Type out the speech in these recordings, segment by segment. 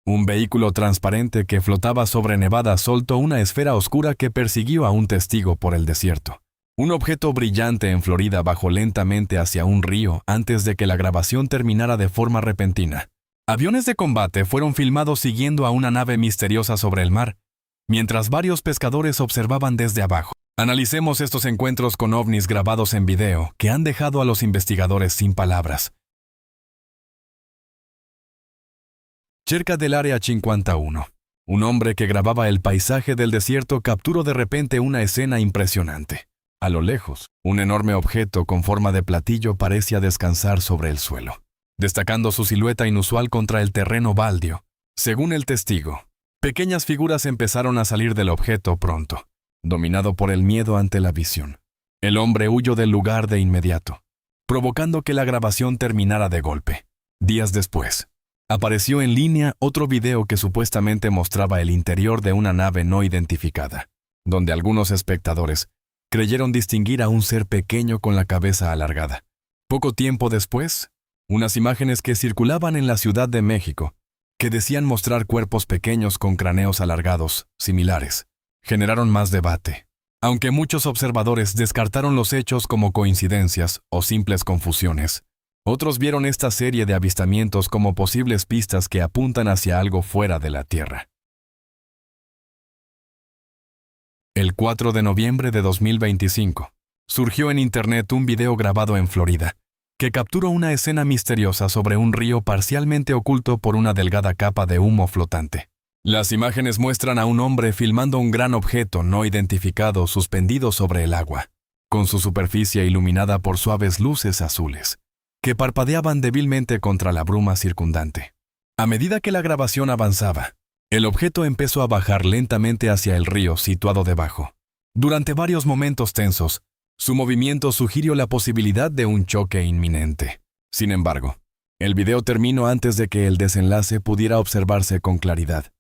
Un vehículo transparente que flotaba sobre Nevada soltó una esfera oscura que persiguió a un testigo por el desierto. Un objeto brillante en Florida bajó lentamente hacia un río antes de que la grabación terminara de forma repentina. Aviones de combate fueron filmados siguiendo a una nave misteriosa sobre el mar, mientras varios pescadores observaban desde abajo. Analicemos estos encuentros con ovnis grabados en video que han dejado a los investigadores sin palabras. Cerca del Área 51, un hombre que grababa el paisaje del desierto capturó de repente una escena impresionante. A lo lejos, un enorme objeto con forma de platillo parecía descansar sobre el suelo, destacando su silueta inusual contra el terreno baldío. Según el testigo, pequeñas figuras empezaron a salir del objeto pronto, dominado por el miedo ante la visión. El hombre huyó del lugar de inmediato, provocando que la grabación terminara de golpe. Días después, apareció en línea otro video que supuestamente mostraba el interior de una nave no identificada, donde algunos espectadores creyeron distinguir a un ser pequeño con la cabeza alargada. Poco tiempo después, unas imágenes que circulaban en la Ciudad de México, que decían mostrar cuerpos pequeños con cráneos alargados, similares, generaron más debate. Aunque muchos observadores descartaron los hechos como coincidencias o simples confusiones, otros vieron esta serie de avistamientos como posibles pistas que apuntan hacia algo fuera de la Tierra. El 4 de noviembre de 2025, surgió en Internet un video grabado en Florida, que capturó una escena misteriosa sobre un río parcialmente oculto por una delgada capa de humo flotante. Las imágenes muestran a un hombre filmando un gran objeto no identificado suspendido sobre el agua, con su superficie iluminada por suaves luces azules, que parpadeaban débilmente contra la bruma circundante. A medida que la grabación avanzaba, el objeto empezó a bajar lentamente hacia el río situado debajo. Durante varios momentos tensos, su movimiento sugirió la posibilidad de un choque inminente. Sin embargo, el video terminó antes de que el desenlace pudiera observarse con claridad.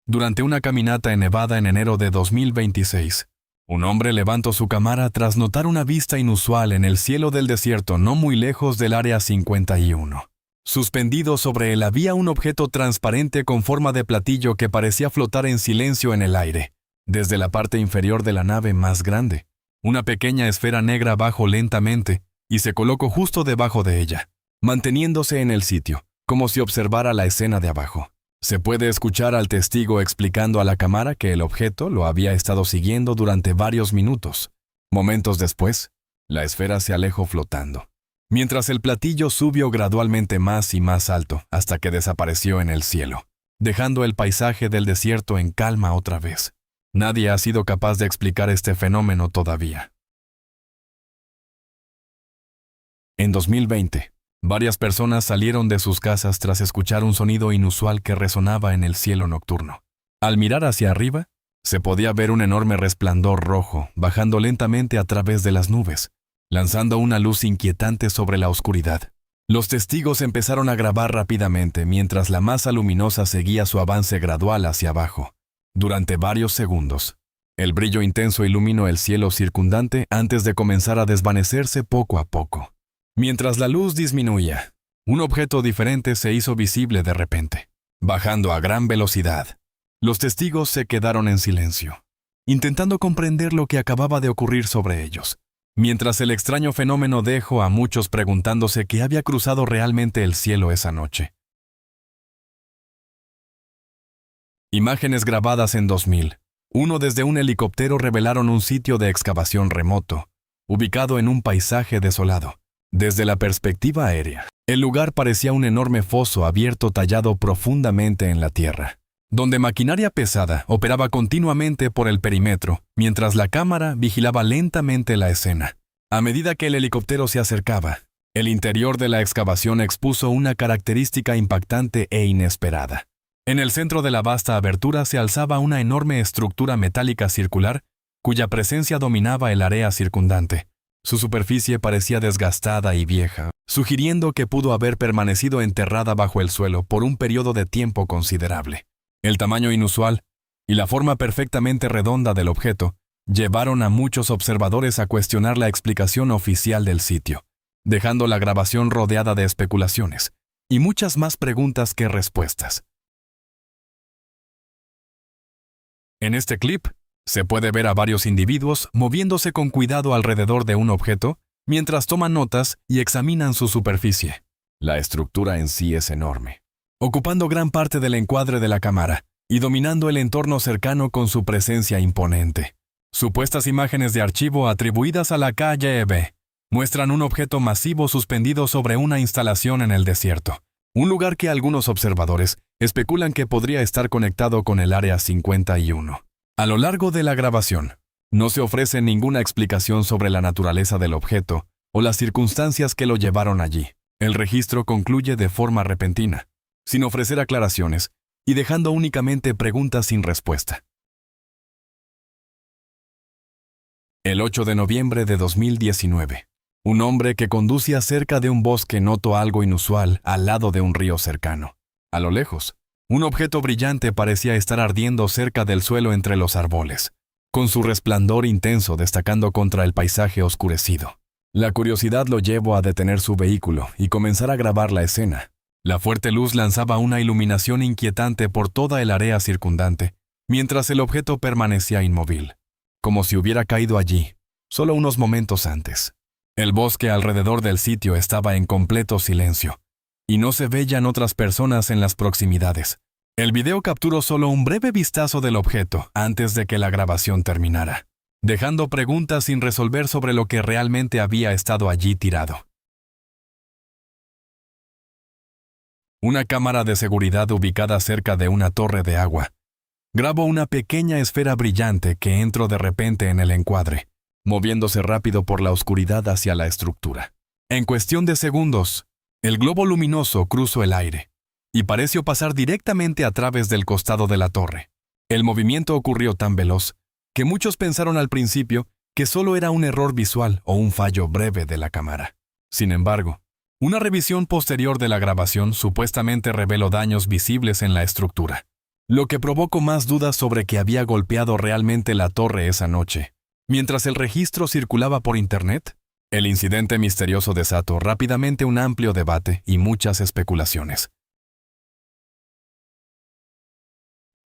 Durante una caminata en Nevada en enero de 2026, un hombre levantó su cámara tras notar una vista inusual en el cielo del desierto no muy lejos del Área 51. Suspendido sobre él había un objeto transparente con forma de platillo que parecía flotar en silencio en el aire. Desde la parte inferior de la nave más grande, una pequeña esfera negra bajó lentamente y se colocó justo debajo de ella, manteniéndose en el sitio, como si observara la escena de abajo. Se puede escuchar al testigo explicando a la cámara que el objeto lo había estado siguiendo durante varios minutos. Momentos después, la esfera se alejó flotando, mientras el platillo subió gradualmente más y más alto hasta que desapareció en el cielo, dejando el paisaje del desierto en calma otra vez. Nadie ha sido capaz de explicar este fenómeno todavía. En 2020, varias personas salieron de sus casas tras escuchar un sonido inusual que resonaba en el cielo nocturno. Al mirar hacia arriba, se podía ver un enorme resplandor rojo bajando lentamente a través de las nubes, lanzando una luz inquietante sobre la oscuridad. Los testigos empezaron a grabar rápidamente mientras la masa luminosa seguía su avance gradual hacia abajo. Durante varios segundos, el brillo intenso iluminó el cielo circundante antes de comenzar a desvanecerse poco a poco. Mientras la luz disminuía, un objeto diferente se hizo visible de repente, bajando a gran velocidad. Los testigos se quedaron en silencio, intentando comprender lo que acababa de ocurrir sobre ellos, mientras el extraño fenómeno dejó a muchos preguntándose qué había cruzado realmente el cielo esa noche. Imágenes grabadas en 2001 desde un helicóptero revelaron un sitio de excavación remoto, ubicado en un paisaje desolado. Desde la perspectiva aérea, el lugar parecía un enorme foso abierto tallado profundamente en la tierra, donde maquinaria pesada operaba continuamente por el perímetro, mientras la cámara vigilaba lentamente la escena. A medida que el helicóptero se acercaba, el interior de la excavación expuso una característica impactante e inesperada. En el centro de la vasta abertura se alzaba una enorme estructura metálica circular, cuya presencia dominaba el área circundante. Su superficie parecía desgastada y vieja, sugiriendo que pudo haber permanecido enterrada bajo el suelo por un periodo de tiempo considerable. El tamaño inusual y la forma perfectamente redonda del objeto llevaron a muchos observadores a cuestionar la explicación oficial del sitio, dejando la grabación rodeada de especulaciones. y muchas más preguntas que respuestas. En este clip, se puede ver a varios individuos moviéndose con cuidado alrededor de un objeto mientras toman notas y examinan su superficie. La estructura en sí es enorme, ocupando gran parte del encuadre de la cámara y dominando el entorno cercano con su presencia imponente. Supuestas imágenes de archivo atribuidas a la KGB muestran un objeto masivo suspendido sobre una instalación en el desierto, un lugar que algunos observadores especulan que podría estar conectado con el Área 51. A lo largo de la grabación, no se ofrece ninguna explicación sobre la naturaleza del objeto o las circunstancias que lo llevaron allí. El registro concluye de forma repentina, sin ofrecer aclaraciones y dejando únicamente preguntas sin respuesta. El 8 de noviembre de 2019, un hombre que conducía cerca de un bosque notó algo inusual al lado de un río cercano. A lo lejos, un objeto brillante parecía estar ardiendo cerca del suelo entre los árboles, con su resplandor intenso destacando contra el paisaje oscurecido. La curiosidad lo llevó a detener su vehículo y comenzar a grabar la escena. La fuerte luz lanzaba una iluminación inquietante por toda el área circundante, mientras el objeto permanecía inmóvil, como si hubiera caído allí, solo unos momentos antes. El bosque alrededor del sitio estaba en completo silencio, y no se veían otras personas en las proximidades. El video capturó solo un breve vistazo del objeto antes de que la grabación terminara, dejando preguntas sin resolver sobre lo que realmente había estado allí tirado. Una cámara de seguridad ubicada cerca de una torre de agua grabó una pequeña esfera brillante que entró de repente en el encuadre, moviéndose rápido por la oscuridad hacia la estructura. En cuestión de segundos, el globo luminoso cruzó el aire y pareció pasar directamente a través del costado de la torre. El movimiento ocurrió tan veloz que muchos pensaron al principio que solo era un error visual o un fallo breve de la cámara. Sin embargo, una revisión posterior de la grabación supuestamente reveló daños visibles en la estructura, lo que provocó más dudas sobre que había golpeado realmente la torre esa noche. Mientras el registro circulaba por Internet, el incidente misterioso desató rápidamente un amplio debate y muchas especulaciones.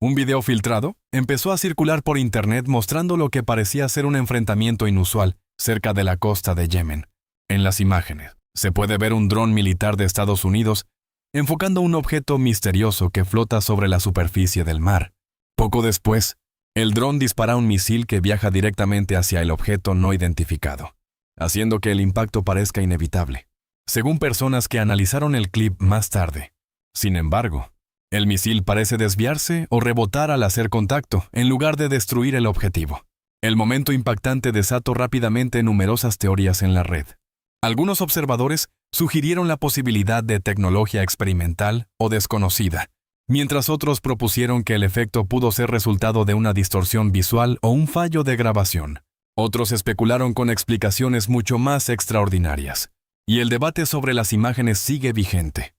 Un video filtrado empezó a circular por Internet mostrando lo que parecía ser un enfrentamiento inusual cerca de la costa de Yemen. En las imágenes, se puede ver un dron militar de Estados Unidos enfocando un objeto misterioso que flota sobre la superficie del mar. Poco después, el dron dispara un misil que viaja directamente hacia el objeto no identificado, haciendo que el impacto parezca inevitable, según personas que analizaron el clip más tarde. Sin embargo, el misil parece desviarse o rebotar al hacer contacto, en lugar de destruir el objetivo. El momento impactante desató rápidamente numerosas teorías en la red. Algunos observadores sugirieron la posibilidad de tecnología experimental o desconocida, mientras otros propusieron que el efecto pudo ser resultado de una distorsión visual o un fallo de grabación. Otros especularon con explicaciones mucho más extraordinarias, y el debate sobre las imágenes sigue vigente.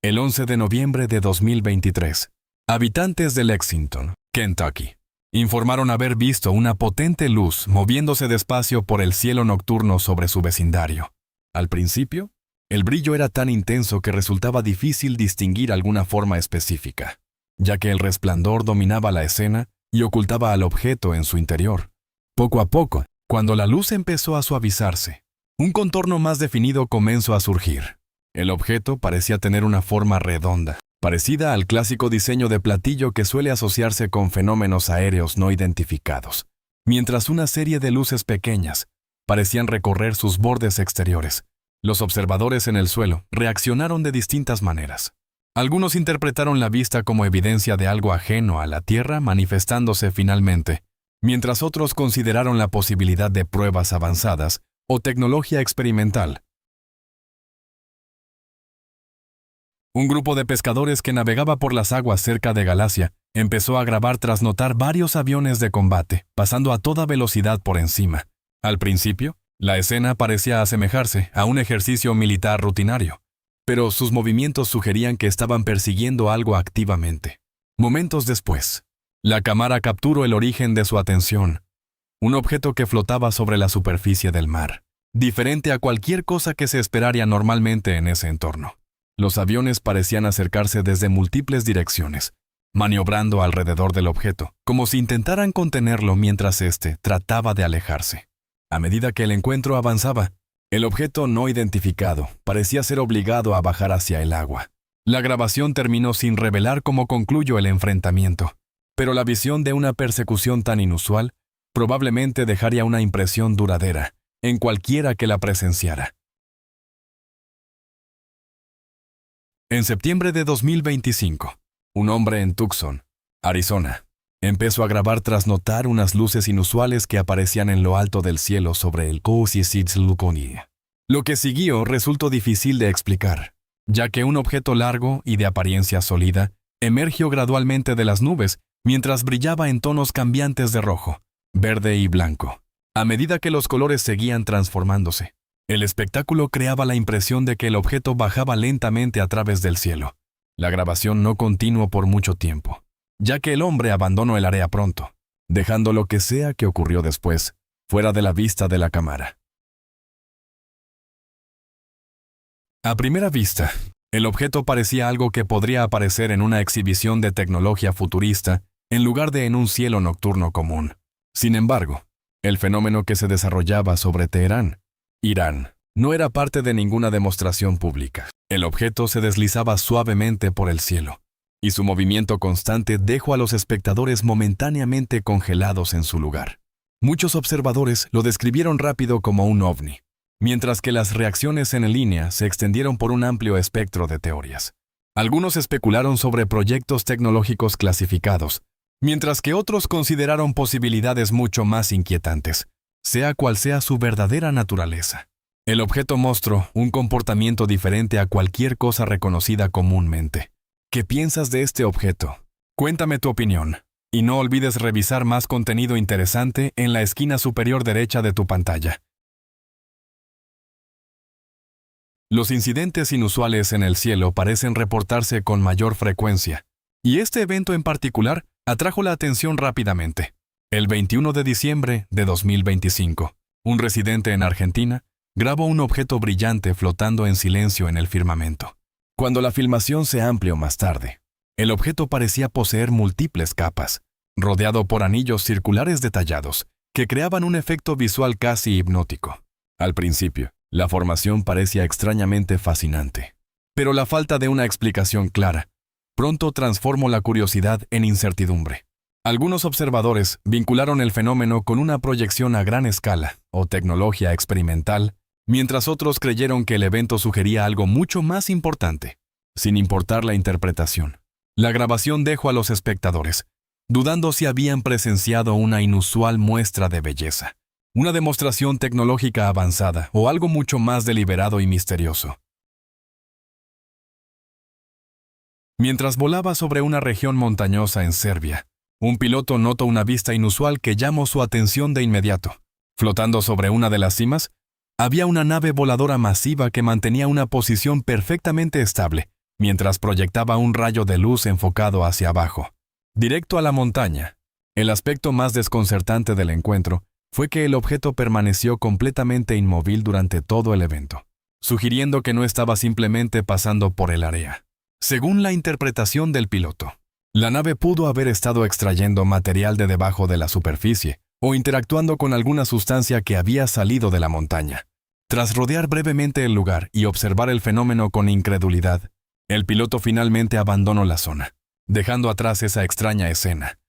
El 11 de noviembre de 2023, habitantes de Lexington, Kentucky, informaron haber visto una potente luz moviéndose despacio por el cielo nocturno sobre su vecindario. Al principio, el brillo era tan intenso que resultaba difícil distinguir alguna forma específica, ya que el resplandor dominaba la escena y ocultaba al objeto en su interior. Poco a poco, cuando la luz empezó a suavizarse, un contorno más definido comenzó a surgir. El objeto parecía tener una forma redonda, parecida al clásico diseño de platillo que suele asociarse con fenómenos aéreos no identificados, mientras una serie de luces pequeñas parecían recorrer sus bordes exteriores. Los observadores en el suelo reaccionaron de distintas maneras. Algunos interpretaron la vista como evidencia de algo ajeno a la Tierra manifestándose finalmente, mientras otros consideraron la posibilidad de pruebas avanzadas o tecnología experimental. Un grupo de pescadores que navegaba por las aguas cerca de Galacia empezó a grabar tras notar varios aviones de combate pasando a toda velocidad por encima. Al principio, la escena parecía asemejarse a un ejercicio militar rutinario, pero sus movimientos sugerían que estaban persiguiendo algo activamente. Momentos después, la cámara capturó el origen de su atención, un objeto que flotaba sobre la superficie del mar. diferente a cualquier cosa que se esperaría normalmente en ese entorno. Los aviones parecían acercarse desde múltiples direcciones, maniobrando alrededor del objeto, como si intentaran contenerlo mientras éste trataba de alejarse. A medida que el encuentro avanzaba, el objeto no identificado parecía ser obligado a bajar hacia el agua. La grabación terminó sin revelar cómo concluyó el enfrentamiento, pero la visión de una persecución tan inusual probablemente dejaría una impresión duradera en cualquiera que la presenciara. En septiembre de 2025, un hombre en Tucson, Arizona, empezó a grabar tras notar unas luces inusuales que aparecían en lo alto del cielo sobre el Luconia. Lo que siguió resultó difícil de explicar, ya que un objeto largo y de apariencia sólida emergió gradualmente de las nubes mientras brillaba en tonos cambiantes de rojo, verde y blanco, a medida que los colores seguían transformándose. El espectáculo creaba la impresión de que el objeto bajaba lentamente a través del cielo. La grabación no continuó por mucho tiempo, ya que el hombre abandonó el área pronto, dejando lo que sea que ocurrió después fuera de la vista de la cámara. A primera vista, el objeto parecía algo que podría aparecer en una exhibición de tecnología futurista en lugar de en un cielo nocturno común. Sin embargo, el fenómeno que se desarrollaba sobre Teherán, Irán, no era parte de ninguna demostración pública. El objeto se deslizaba suavemente por el cielo, y su movimiento constante dejó a los espectadores momentáneamente congelados en su lugar. Muchos observadores lo describieron rápido como un ovni, mientras que las reacciones en línea se extendieron por un amplio espectro de teorías. Algunos especularon sobre proyectos tecnológicos clasificados, mientras que otros consideraron posibilidades mucho más inquietantes, sea cual sea su verdadera naturaleza. El objeto mostró un comportamiento diferente a cualquier cosa reconocida comúnmente. ¿Qué piensas de este objeto? Cuéntame tu opinión, y no olvides revisar más contenido interesante en la esquina superior derecha de tu pantalla. Los incidentes inusuales en el cielo parecen reportarse con mayor frecuencia, y este evento en particular atrajo la atención rápidamente. El 21 de diciembre de 2025, un residente en Argentina grabó un objeto brillante flotando en silencio en el firmamento. Cuando la filmación se amplió más tarde, el objeto parecía poseer múltiples capas, rodeado por anillos circulares detallados, que creaban un efecto visual casi hipnótico. Al principio, la formación parecía extrañamente fascinante, pero la falta de una explicación clara pronto transformó la curiosidad en incertidumbre. Algunos observadores vincularon el fenómeno con una proyección a gran escala o tecnología experimental, mientras otros creyeron que el evento sugería algo mucho más importante, sin importar la interpretación. La grabación dejó a los espectadores dudando si habían presenciado una inusual muestra de belleza, una demostración tecnológica avanzada o algo mucho más deliberado y misterioso. Mientras volaba sobre una región montañosa en Serbia, un piloto notó una vista inusual que llamó su atención de inmediato. Flotando sobre una de las cimas, había una nave voladora masiva que mantenía una posición perfectamente estable, mientras proyectaba un rayo de luz enfocado hacia abajo, directo a la montaña. El aspecto más desconcertante del encuentro fue que el objeto permaneció completamente inmóvil durante todo el evento, sugiriendo que no estaba simplemente pasando por el área. Según la interpretación del piloto, la nave pudo haber estado extrayendo material de debajo de la superficie o interactuando con alguna sustancia que había salido de la montaña. Tras rodear brevemente el lugar y observar el fenómeno con incredulidad, el piloto finalmente abandonó la zona, dejando atrás esa extraña escena.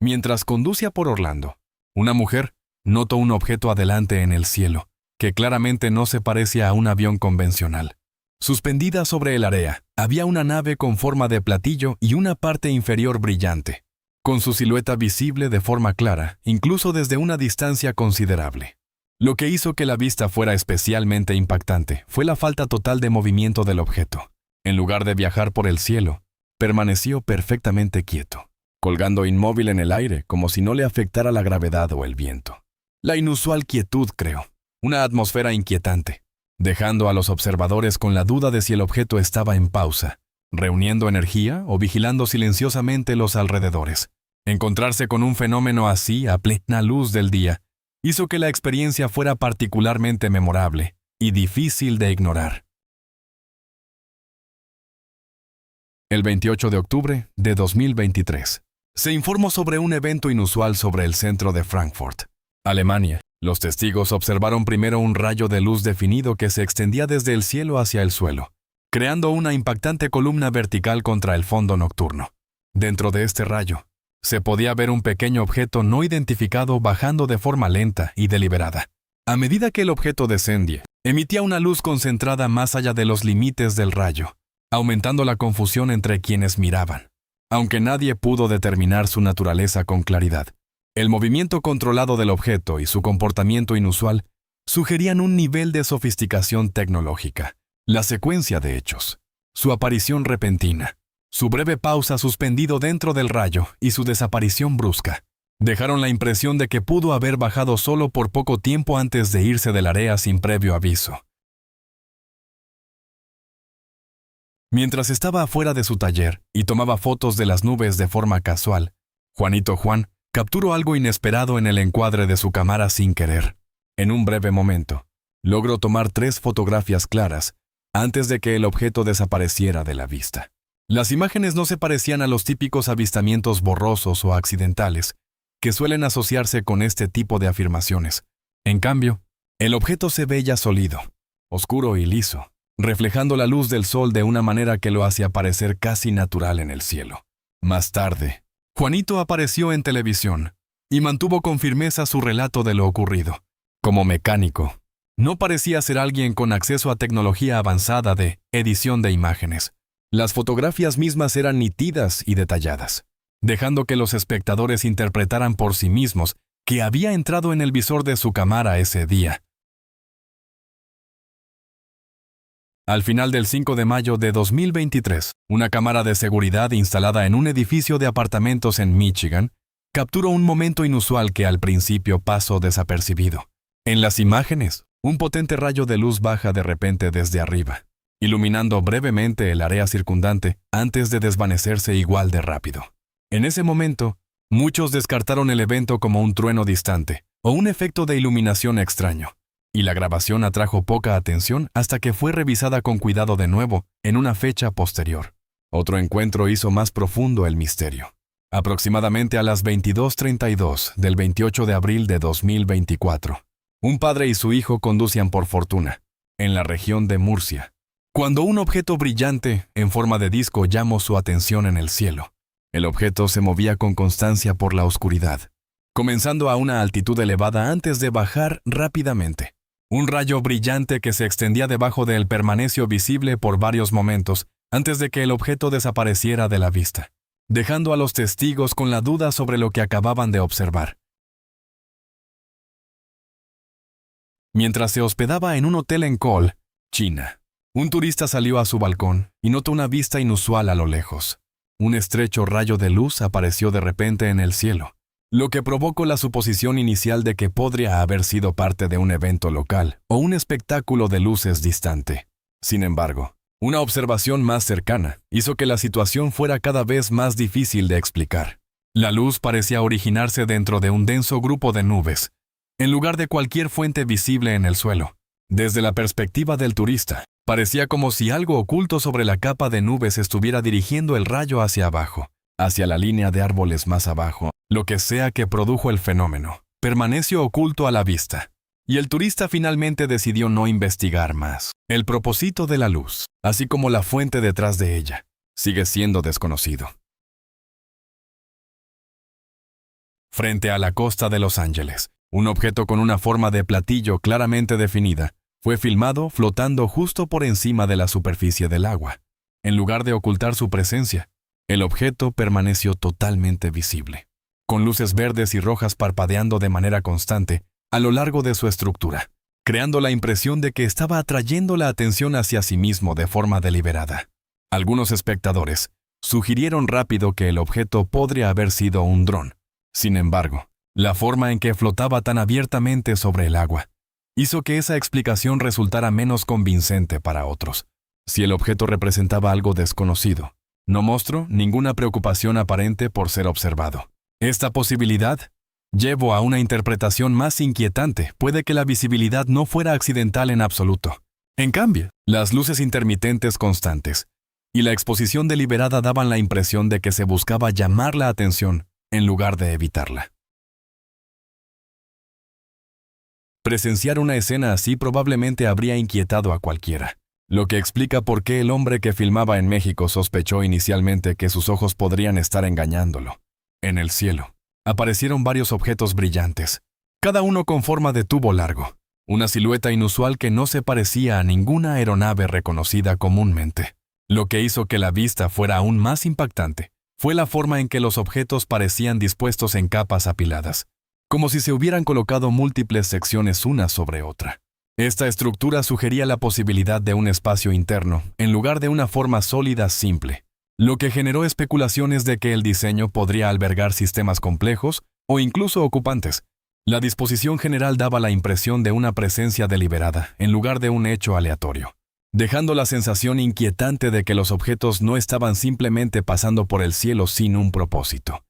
Mientras conducía por Orlando, una mujer notó un objeto adelante en el cielo, que claramente no se parecía a un avión convencional. Suspendida sobre el área, había una nave con forma de platillo y una parte inferior brillante, con su silueta visible de forma clara, incluso desde una distancia considerable. Lo que hizo que la vista fuera especialmente impactante fue la falta total de movimiento del objeto. En lugar de viajar por el cielo, permaneció perfectamente quieto, colgando inmóvil en el aire como si no le afectara la gravedad o el viento. La inusual quietud creó una atmósfera inquietante, dejando a los observadores con la duda de si el objeto estaba en pausa, reuniendo energía o vigilando silenciosamente los alrededores. Encontrarse con un fenómeno así a plena luz del día hizo que la experiencia fuera particularmente memorable y difícil de ignorar. El 28 de octubre de 2023, se informó sobre un evento inusual sobre el centro de Frankfurt, Alemania. Los testigos observaron primero un rayo de luz definido que se extendía desde el cielo hacia el suelo, creando una impactante columna vertical contra el fondo nocturno. Dentro de este rayo, se podía ver un pequeño objeto no identificado bajando de forma lenta y deliberada. A medida que el objeto descendía, emitía una luz concentrada más allá de los límites del rayo, aumentando la confusión entre quienes miraban. Aunque nadie pudo determinar su naturaleza con claridad, el movimiento controlado del objeto y su comportamiento inusual sugerían un nivel de sofisticación tecnológica. La secuencia de hechos, su aparición repentina, su breve pausa suspendido dentro del rayo y su desaparición brusca, dejaron la impresión de que pudo haber bajado solo por poco tiempo antes de irse del área sin previo aviso. Mientras estaba afuera de su taller y tomaba fotos de las nubes de forma casual, Juanito Juan capturó algo inesperado en el encuadre de su cámara sin querer. En un breve momento, logró tomar 3 fotografías claras antes de que el objeto desapareciera de la vista. Las imágenes no se parecían a los típicos avistamientos borrosos o accidentales que suelen asociarse con este tipo de afirmaciones. En cambio, el objeto se veía sólido, oscuro y liso, reflejando la luz del sol de una manera que lo hacía parecer casi natural en el cielo. Más tarde, Juanito apareció en televisión y mantuvo con firmeza su relato de lo ocurrido. Como mecánico, no parecía ser alguien con acceso a tecnología avanzada de edición de imágenes. Las fotografías mismas eran nítidas y detalladas, dejando que los espectadores interpretaran por sí mismos que había entrado en el visor de su cámara ese día. Al final del 5 de mayo de 2023, una cámara de seguridad instalada en un edificio de apartamentos en Michigan capturó un momento inusual que al principio pasó desapercibido. En las imágenes, un potente rayo de luz baja de repente desde arriba, iluminando brevemente el área circundante antes de desvanecerse igual de rápido. En ese momento, muchos descartaron el evento como un trueno distante o un efecto de iluminación extraño, y la grabación atrajo poca atención hasta que fue revisada con cuidado de nuevo en una fecha posterior. Otro encuentro hizo más profundo el misterio. Aproximadamente a las 22:32 del 28 de abril de 2024, un padre y su hijo conducían por Fortuna, en la región de Murcia, cuando un objeto brillante en forma de disco llamó su atención en el cielo. El objeto se movía con constancia por la oscuridad, comenzando a una altitud elevada antes de bajar rápidamente. Un rayo brillante que se extendía debajo de él permaneció visible por varios momentos antes de que el objeto desapareciera de la vista, dejando a los testigos con la duda sobre lo que acababan de observar. Mientras se hospedaba en un hotel en Cole, China, un turista salió a su balcón y notó una vista inusual a lo lejos. Un estrecho rayo de luz apareció de repente en el cielo, lo que provocó la suposición inicial de que podría haber sido parte de un evento local o un espectáculo de luces distante. Sin embargo, una observación más cercana hizo que la situación fuera cada vez más difícil de explicar. La luz parecía originarse dentro de un denso grupo de nubes, en lugar de cualquier fuente visible en el suelo. Desde la perspectiva del turista, parecía como si algo oculto sobre la capa de nubes estuviera dirigiendo el rayo hacia abajo, hacia la línea de árboles más abajo. Lo que sea que produjo el fenómeno permaneció oculto a la vista, y el turista finalmente decidió no investigar más. El propósito de la luz, así como la fuente detrás de ella, sigue siendo desconocido. Frente a la costa de Los Ángeles, un objeto con una forma de platillo claramente definida fue filmado flotando justo por encima de la superficie del agua. En lugar de ocultar su presencia, el objeto permaneció totalmente visible, con luces verdes y rojas parpadeando de manera constante a lo largo de su estructura, creando la impresión de que estaba atrayendo la atención hacia sí mismo de forma deliberada. Algunos espectadores sugirieron rápido que el objeto podría haber sido un dron. Sin embargo, la forma en que flotaba tan abiertamente sobre el agua hizo que esa explicación resultara menos convincente para otros. Si el objeto representaba algo desconocido, no mostró ninguna preocupación aparente por ser observado. Esta posibilidad Llevo a una interpretación más inquietante. Puede que la visibilidad no fuera accidental en absoluto. En cambio, las luces intermitentes constantes y la exposición deliberada daban la impresión de que se buscaba llamar la atención en lugar de evitarla. Presenciar una escena así probablemente habría inquietado a cualquiera, lo que explica por qué el hombre que filmaba en México sospechó inicialmente que sus ojos podrían estar engañándolo. En el cielo aparecieron varios objetos brillantes, cada uno con forma de tubo largo, una silueta inusual que no se parecía a ninguna aeronave reconocida comúnmente. Lo que hizo que la vista fuera aún más impactante fue la forma en que los objetos parecían dispuestos en capas apiladas, como si se hubieran colocado múltiples secciones una sobre otra. Esta estructura sugería la posibilidad de un espacio interno, en lugar de una forma sólida simple, lo que generó especulaciones de que el diseño podría albergar sistemas complejos o incluso ocupantes. La disposición general daba la impresión de una presencia deliberada, en lugar de un hecho aleatorio, dejando la sensación inquietante de que los objetos no estaban simplemente pasando por el cielo sin un propósito.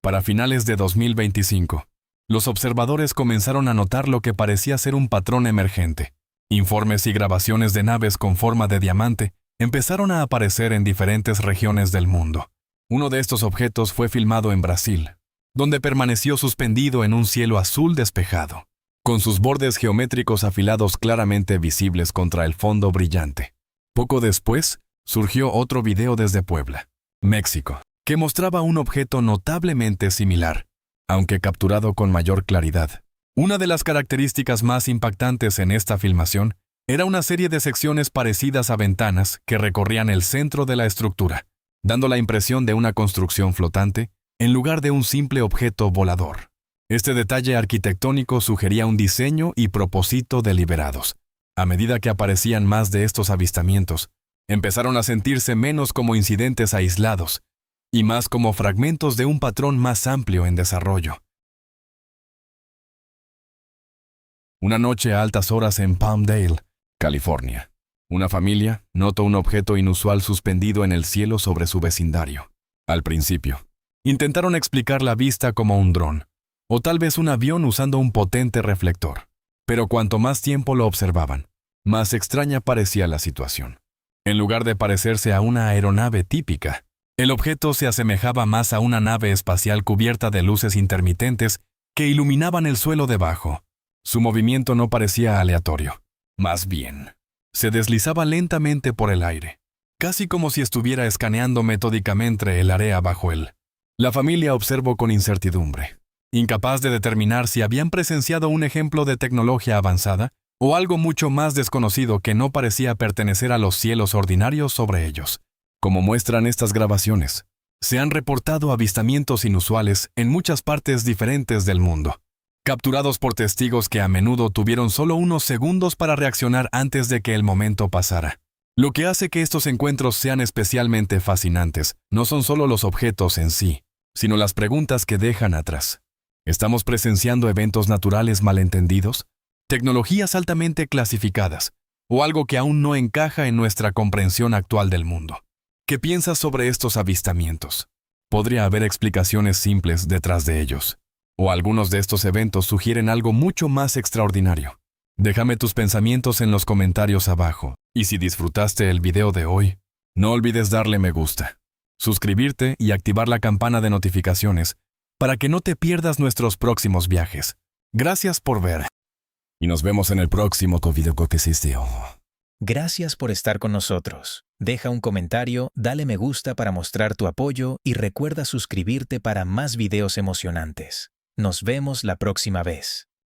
Para finales de 2025, los observadores comenzaron a notar lo que parecía ser un patrón emergente. Informes y grabaciones de naves con forma de diamante empezaron a aparecer en diferentes regiones del mundo. Uno de estos objetos fue filmado en Brasil, donde permaneció suspendido en un cielo azul despejado, con sus bordes geométricos afilados claramente visibles contra el fondo brillante. Poco después, surgió otro video desde Puebla, México, que mostraba un objeto notablemente similar, aunque capturado con mayor claridad. Una de las características más impactantes en esta filmación era una serie de secciones parecidas a ventanas que recorrían el centro de la estructura, dando la impresión de una construcción flotante en lugar de un simple objeto volador. Este detalle arquitectónico sugería un diseño y propósito deliberados. A medida que aparecían más de estos avistamientos, empezaron a sentirse menos como incidentes aislados y más como fragmentos de un patrón más amplio en desarrollo. Una noche a altas horas en Palmdale, California, una familia notó un objeto inusual suspendido en el cielo sobre su vecindario. Al principio, intentaron explicar la vista como un dron, o tal vez un avión usando un potente reflector. Pero cuanto más tiempo lo observaban, más extraña parecía la situación. En lugar de parecerse a una aeronave típica, el objeto se asemejaba más a una nave espacial cubierta de luces intermitentes que iluminaban el suelo debajo. Su movimiento no parecía aleatorio. Más bien, se deslizaba lentamente por el aire, casi como si estuviera escaneando metódicamente el área bajo él. La familia observó con incertidumbre, incapaz de determinar si habían presenciado un ejemplo de tecnología avanzada o algo mucho más desconocido que no parecía pertenecer a los cielos ordinarios sobre ellos. Como muestran estas grabaciones, se han reportado avistamientos inusuales en muchas partes diferentes del mundo, capturados por testigos que a menudo tuvieron solo unos segundos para reaccionar antes de que el momento pasara. Lo que hace que estos encuentros sean especialmente fascinantes no son solo los objetos en sí, sino las preguntas que dejan atrás. ¿Estamos presenciando eventos naturales malentendidos? ¿Tecnologías altamente clasificadas? ¿O algo que aún no encaja en nuestra comprensión actual del mundo? ¿Qué piensas sobre estos avistamientos? Podría haber explicaciones simples detrás de ellos. ¿O algunos de estos eventos sugieren algo mucho más extraordinario? Déjame tus pensamientos en los comentarios abajo. Y si disfrutaste el video de hoy, no olvides darle me gusta, suscribirte y activar la campana de notificaciones para que no te pierdas nuestros próximos viajes. Gracias por ver. Y nos vemos en el próximo video que existe. Gracias por estar con nosotros. Deja un comentario, dale me gusta para mostrar tu apoyo y recuerda suscribirte para más videos emocionantes. Nos vemos la próxima vez.